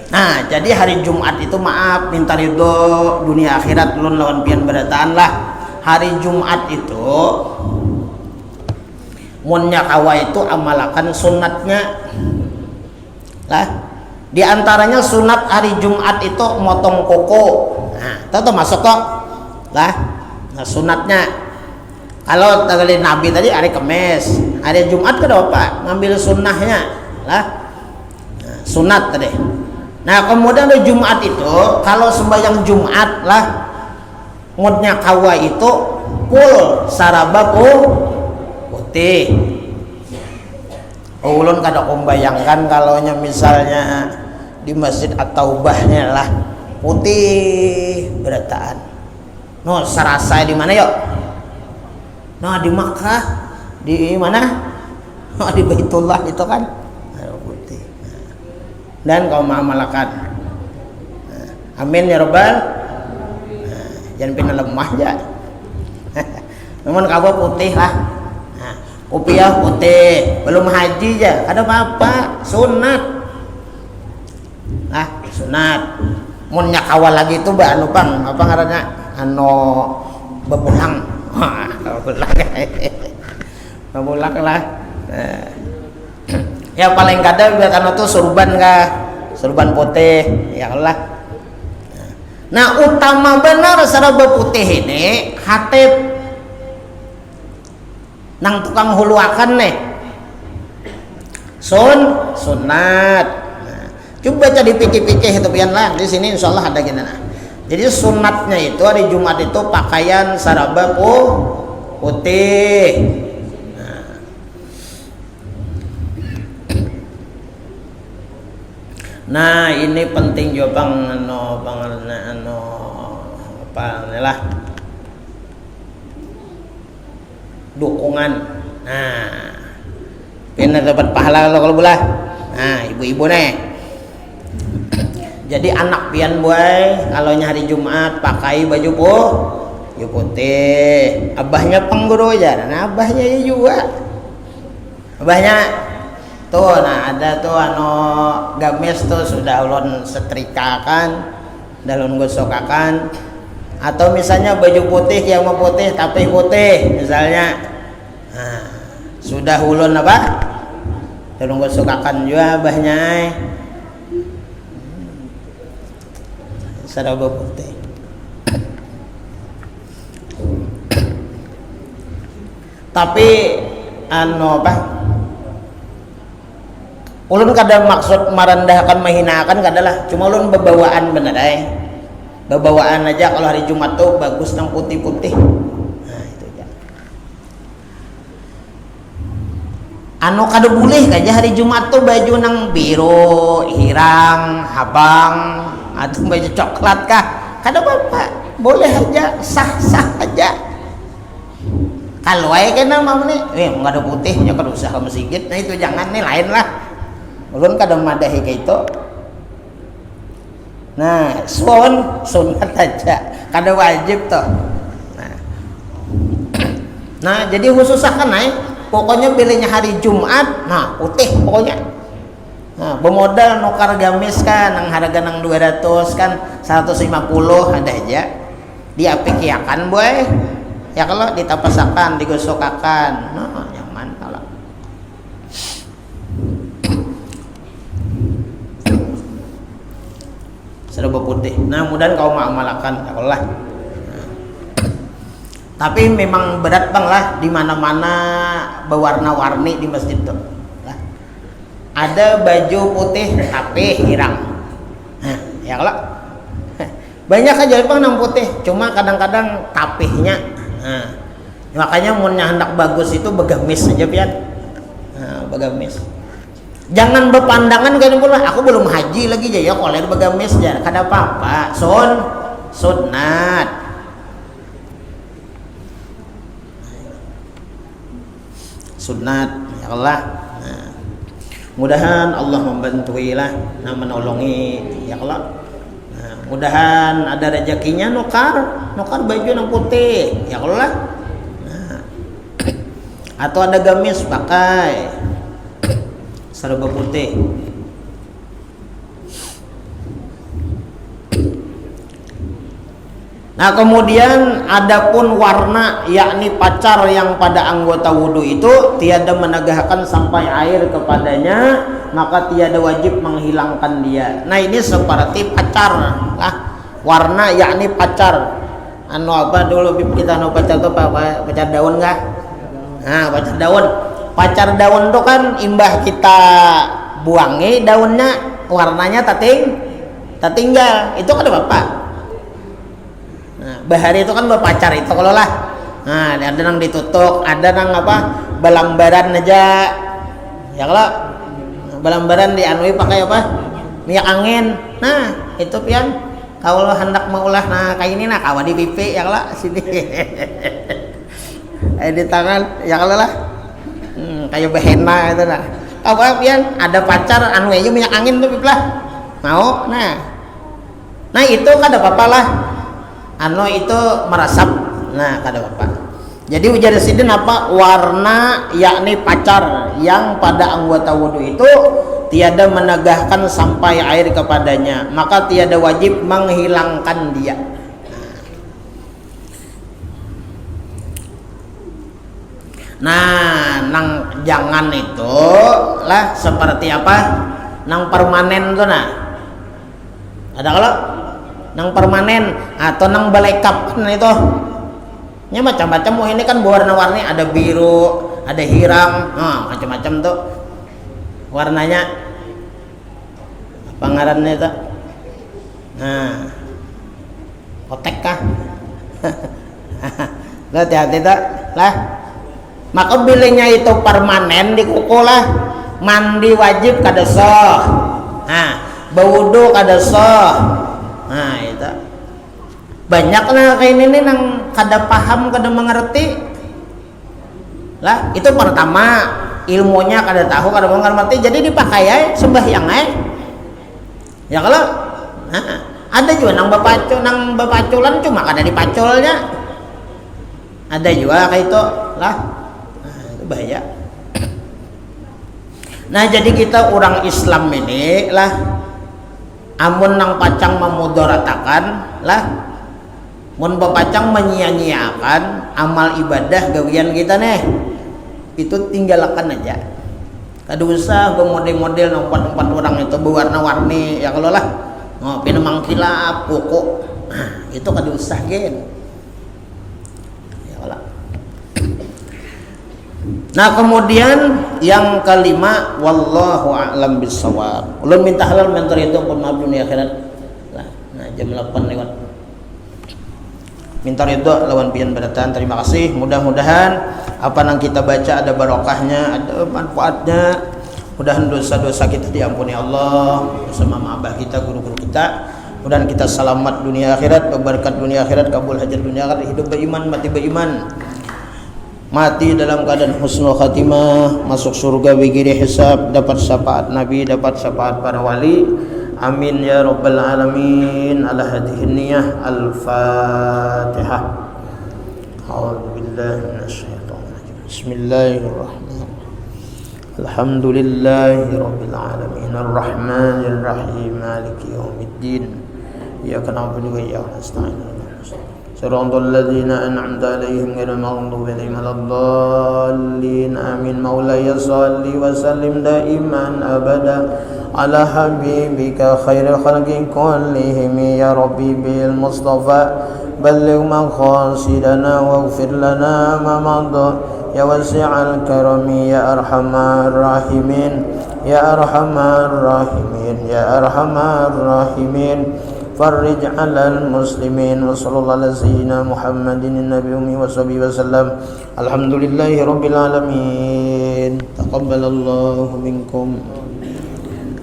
Nah, jadi hari Jumat itu maaf minta ridho dunia akhirat lun lawan pian berataan lah. Hari Jumat itu munnya kawa itu amalakan sunatnya lah. Di antaranya sunat hari Jumat itu motong kuku. Nah, itu masuk kok lah. Nah, sunatnya kalau tadi Nabi tadi hari Kamis, hari Jumat kenapa ngambil sunnahnya lah. Nah, sunat tadi. Nah, kemudian hari Jumat itu kalau sembahyang Jumat lah mudnya kawa itu kul sarabaku putih. Ulun kada membayangkan kalau misalnya di Masjid At-Taubahnya lah putih berataan. No, sarasa di mana yuk? Nah, di Makkah, di mana? Oh, di Baitullah itu kan putih. Dan kau mengamalkan. Amin ya Rabbal. Jangan pina lemah aja. Namun kau putih lah. Kopiah putih, belum haji aja, ada apa-apa, sunat. Sunat. Mun nya kawal lagi itu ba anu Bang, apa ngaranna? Anu bebulang. Bebulang. Bebulang lah. Ya paling kada biar anu tuh surban kah? Surban putih, ya Allah. Nah, utama benar saraba putih ini hatib nang tukang huluakan nih. Sunat. Nah, coba baca dipikir-pikir itu pian lah. Di sini insyaallah ada gini nah. Jadi sunatnya itu hari Jumat itu pakaian saraba putih. Nah, ini penting juga Bang apa lah dukungan. Nah, benar dapat pahala kalau belah. Nah, ibu-ibu nih. Jadi anak pian boy kalau hari Jumat pakai baju putih. Abahnya pengguru aja. Nah, abahnya juga. Abahnya tuh, nah ada tuh anu gamis tuh sudah ulun setrikakan, dalun gosokakan, atau misalnya baju putih yang mau putih tapi putih misalnya, nah, sudah ulun apa? Dalun gosokakan juga abahnya, saraba putih. Tapi anu apa? Ulun kada maksud merendahkan menghinakan kadalah, cuma ulun bebawaan bener bebawaan aja kalau hari Jumat tuh bagus nang putih-putih. Nah, itu aja. Anu kada boleh aja hari Jumat tuh baju nang biru, hirang, habang, atau baju coklat kah? Kada apa-apa, boleh aja, sah-sah aja. Kalau aja kena mau nih, enggak ada putihnya kada usah ke masjid. Nah itu jangan nih, lain lah. Ulun kada madahi kayak itu. Nah, sunat aja, kada wajib toh. Nah, jadi khusus kan pokoknya pilihnya hari Jumat, nah putih pokoknya. Nah, bermodal nukar gamis kan, nang harga nang 200 kan 150 ada aja. Diapikiakan boy. Ya kalau ditapasakan, digosokakan, nah nyaman kalau. Serba putih. Nah, mudah kau mengamalkan ya Allah. Tapi memang berat Bang lah di mana-mana berwarna-warni di masjid tuh. Ada baju putih tapi hirang. Ya Allah. Banyak aja Bang nang putih, cuma kadang-kadang tapihnya. Makanya mun hendak bagus itu begamis aja pian. Begamis. Jangan berpandangan kayak pula aku belum haji lagi ya koler begamis aja kada apa-apa. Sunat. Sunat ya Allah. Nah, mudahan Allah membantu lah, nah menolongi ya Allah. Nah, mudahan ada rezekinya nukar baju yang putih ya Allah. Nah, atau ada gamis pakai serba putih. Nah, kemudian adapun warna yakni pacar yang pada anggota wudhu itu tiada menegahkan sampai air kepadanya, maka tiada wajib menghilangkan dia. Nah, ini seperti pacar lah. Warna yakni pacar. Anu apa dulu kita anu pacar itu apa? Pacar daun kah? Nah, pacar daun. Pacar daun itu kan imbah kita buangi daunnya warnanya tertinggal, itu kan ada bapak. Nah, bahari itu kan berpacar itu kalau lah. Nah, ada yang ditutup, ada yang apa balambaran aja. Ya kalau balambaran dianui pakai apa? Minyak angin. Nah, itu pian kalau hendak maulah nah kayak ini nah kawa di pipi ya lah sini di tangan ya lah kayak behena itu nah kawa pian ada pacar anu aja minyak angin tuh lah mau nah itu kada apa-apa lah anu itu merasap nah kada apa-apa. Jadi ujar sidin apa warna yakni pacar yang pada anggota wudu itu tiada menegahkan sampai air kepadanya, maka tiada wajib menghilangkan dia. Nah, nang jangan itu lah seperti apa? Nang permanen tuh nah. Ada kalau nang permanen atau nang balai kapan itu? Nya macam-macam. Oh ini kan warna-warni ada biru, ada hiram, macam-macam tuh warnanya. Apa ngarannya itu? Nah, kotek kah? Lah hati-hati tak lah. Maka bilingnya itu permanen di kuku lah. Mandi wajib kada sah. Nah, berwudu kada sah. Nah itu. Banyak lah kayak ini nang kada paham kada mengerti lah itu pertama ilmunya kada tahu kada mengerti jadi dipakai ya sembahyang ya kalau ada juga nang bapaculan cuma kada dipaculnya ada juga kayak itu lah itu bahaya. Nah jadi kita orang Islam ini lah amun nang pacang memudoratakan lah mun bapacang menyia-nyiakan amal ibadah gawian kita nih itu tinggalkan aja kada usah bermodel-model nompat-nompat orang itu berwarna-warni ya kalau lah pinamang kilap pokok itu kada usah gen ya kalau. Nah kemudian yang kelima wallahu a'lam bissawab ulun minta halal mentor itu pun maaf dunia akhirat lah nah jam 8 lewat minta ridho lawan pian beratan. Terima kasih, mudah-mudahan apa yang kita baca ada barokahnya, ada manfaatnya. Mudahan dosa-dosa kita diampuni Allah bersama abah kita, guru-guru kita. Mudahan kita selamat dunia akhirat, berkat dunia akhirat, kabul hajat dunia akhirat, hidup beriman, mati beriman. Mati dalam keadaan husnul khatimah, masuk surga bigiri hisab, dapat syafaat Nabi, dapat syafaat para wali. Amin ya rabbal alamin. Ala hadhihi niyyah al-Fatihah. A'udzu billahi minasyaitonir rajim. Bismillahirrahmanirrahim. Alhamdulillahi rabbil alamin arrahmanir rahim maliki yaumiddin. Iyyaka na'budu wa iyyaka nasta'in. Siratal ladzina an'amta 'alaihim ghairil maghdubi 'alaihim waladdallin. Amin. Maulaya shalli wa sallim daiman abada ala habibika khairil khalqi kullihim ya rabbi bil mustafa balligh maqasidana waghfir lana ma madha ya wasi'al karami ya arhamar rahimin ya arhamar rahimin ya arhamar rahimin farrij 'alal muslimin wa sallallahu ala sayyidina Muhammadin nabi ummi wa sahbihi wasallam. Alhamdulillahi rabbil alamin. Taqabbalallahu minkum.